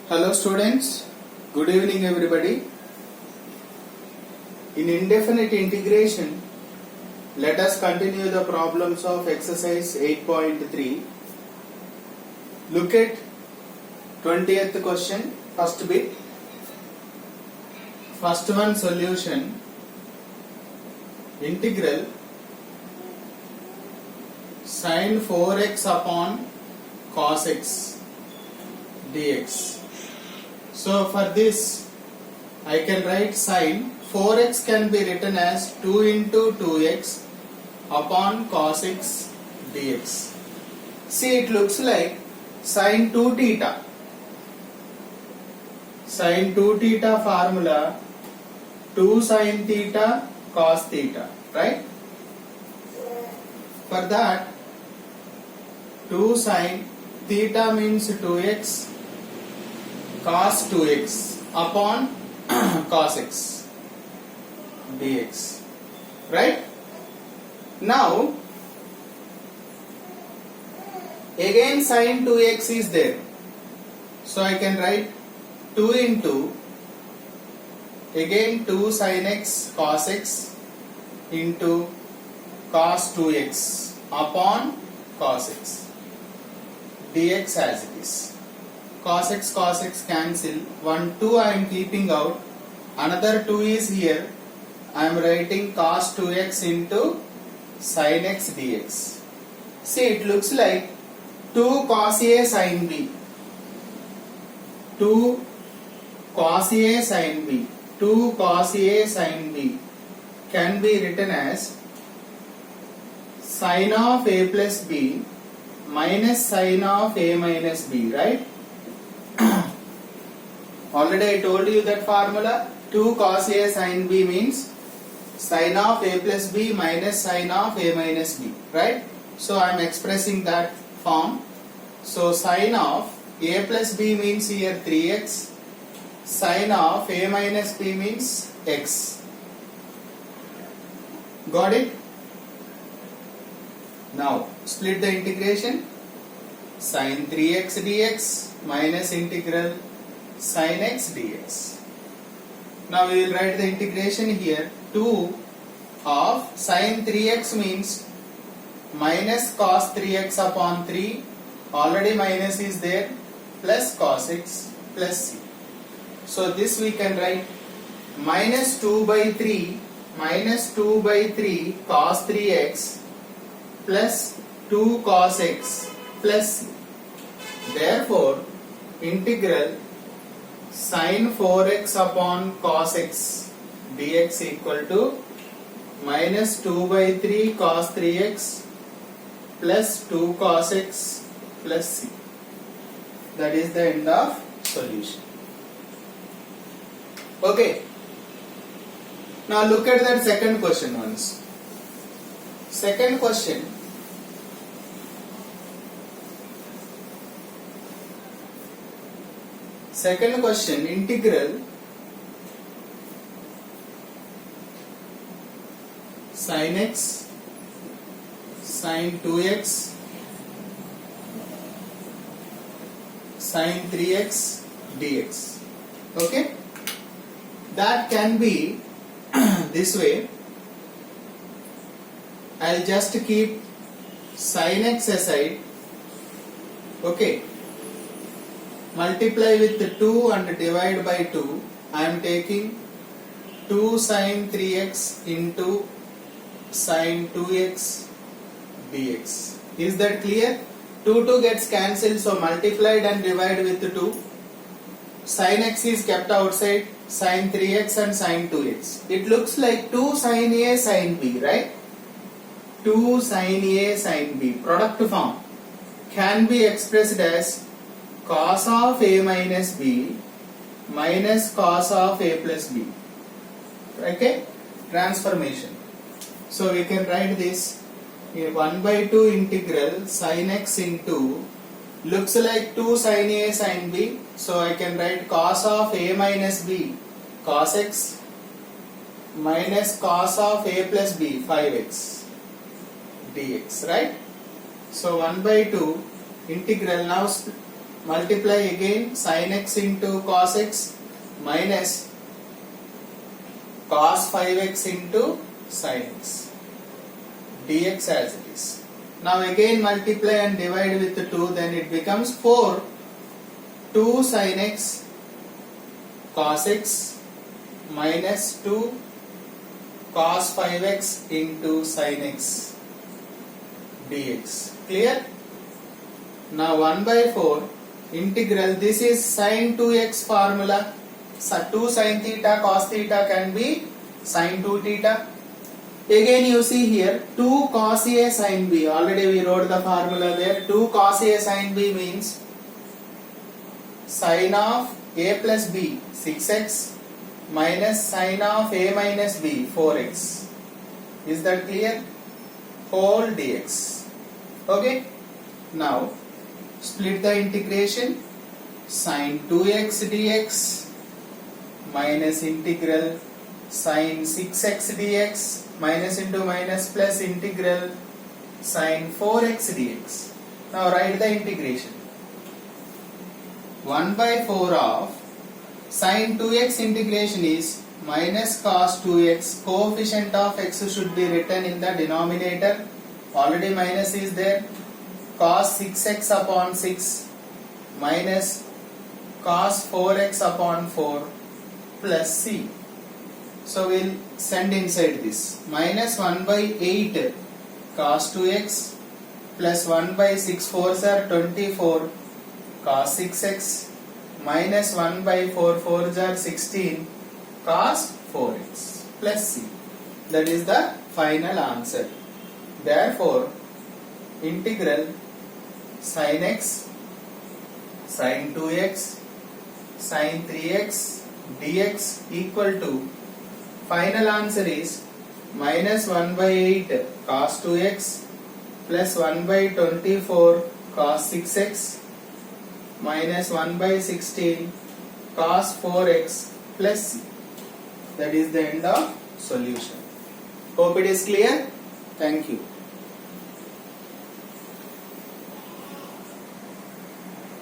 Hello students, good evening everybody. In indefinite integration, let us continue the problems of exercise 8.3. Look at 20th question, first bit. First one solution, integral sin 4x upon cos x dx. So for this I can write sin 4x can be written as 2 into 2x upon cos x dx. See, it looks like sin 2 theta. Sin 2 theta formula 2 sin theta cos theta, right? For that 2 sin theta means 2x cos 2x upon cos x dx, right? Now again sin 2x is there, so I can write 2 into again 2 sin x cos x into cos 2x upon cos x dx as it is. Cos x cancel, 1 2 I am keeping out, another 2 is here, I am writing cos 2x into sin x dx. See, it looks like 2 cos a sin b, 2 cos a sin b, 2 cos a sin b can be written as sin of a plus b minus sin of a minus b, right? Already I told you that formula. 2 cos a sin b means sin of a plus b minus sin of a minus b, right? So I am expressing that form. So sin of a plus b means here 3x, sin of a minus b means x. Got it? Now split the integration. Sin 3x dx minus integral sin x dx. Now we will write the integration here. 2 of sin 3x means minus cos 3x upon 3, already minus is there, plus cos x plus c. So this we can write minus 2 by 3 cos 3x plus 2 cos x plus c. Therefore integral sin 4x upon cos x dx equal to minus 2 by 3 cos 3x plus 2 cos x plus c. That is the end of solution. Okay. Now look at that second question once. Second question. Second question, integral sin x sin 2x sin 3x dx. Okay, that can be this way. I'll just keep sin x aside. Okay, multiply with 2 and divide by 2. I am taking 2 sin 3x into sin 2x dx. Is that clear? 2 gets cancelled, so multiplied and divide with 2. Sin x is kept outside, sin 3x and sin 2x. It looks like 2 sin a sin b, right? 2 sin a sin b, product form, can be expressed as cos of a minus b minus cos of a plus b. Okay, transformation. So we can write this 1 by 2 integral sin x into, looks like 2 sin a sin b, so I can write cos of a minus b cos x minus cos of a plus b 5x dx, right? So 1 by 2 integral, now multiply again sin x into cos x minus cos 5x into sin x dx as it is. Now again multiply and divide with 2, then it becomes 4 2 sin x cos x minus 2 cos 5x into sin x dx. Clear? Now 1 by 4 integral, this is sin 2x formula. So 2 sin theta cos theta can be sin 2 theta. Again you see here 2 cos A sin B. Already we wrote the formula there. 2 cos A sin B means sin of A plus B 6x minus sin of A minus B 4x. Is that clear? Whole dx. Okay. Now split the integration. Sin 2x dx minus integral sin 6x dx minus into minus plus integral sin 4x dx. Now write the integration. 1 by 4 of sin 2x integration is minus cos 2x. Coefficient of x should be written in the denominator. Already minus is there. Cos 6x upon 6 minus cos 4x upon 4 plus c. So we'll send inside this. Minus 1 by 8 cos 2x plus 1 by 6 4s are 24 cos 6x minus 1 by 4 4s are 16 cos 4x plus c. That is the final answer. Therefore, integral sin x, sin 2x, sin 3x dx equal to, final answer is minus 1 by 8 cos 2x plus 1 by 24 cos 6x minus 1 by 16 cos 4x plus c. That is the end of solution. Hope it is clear. Thank you.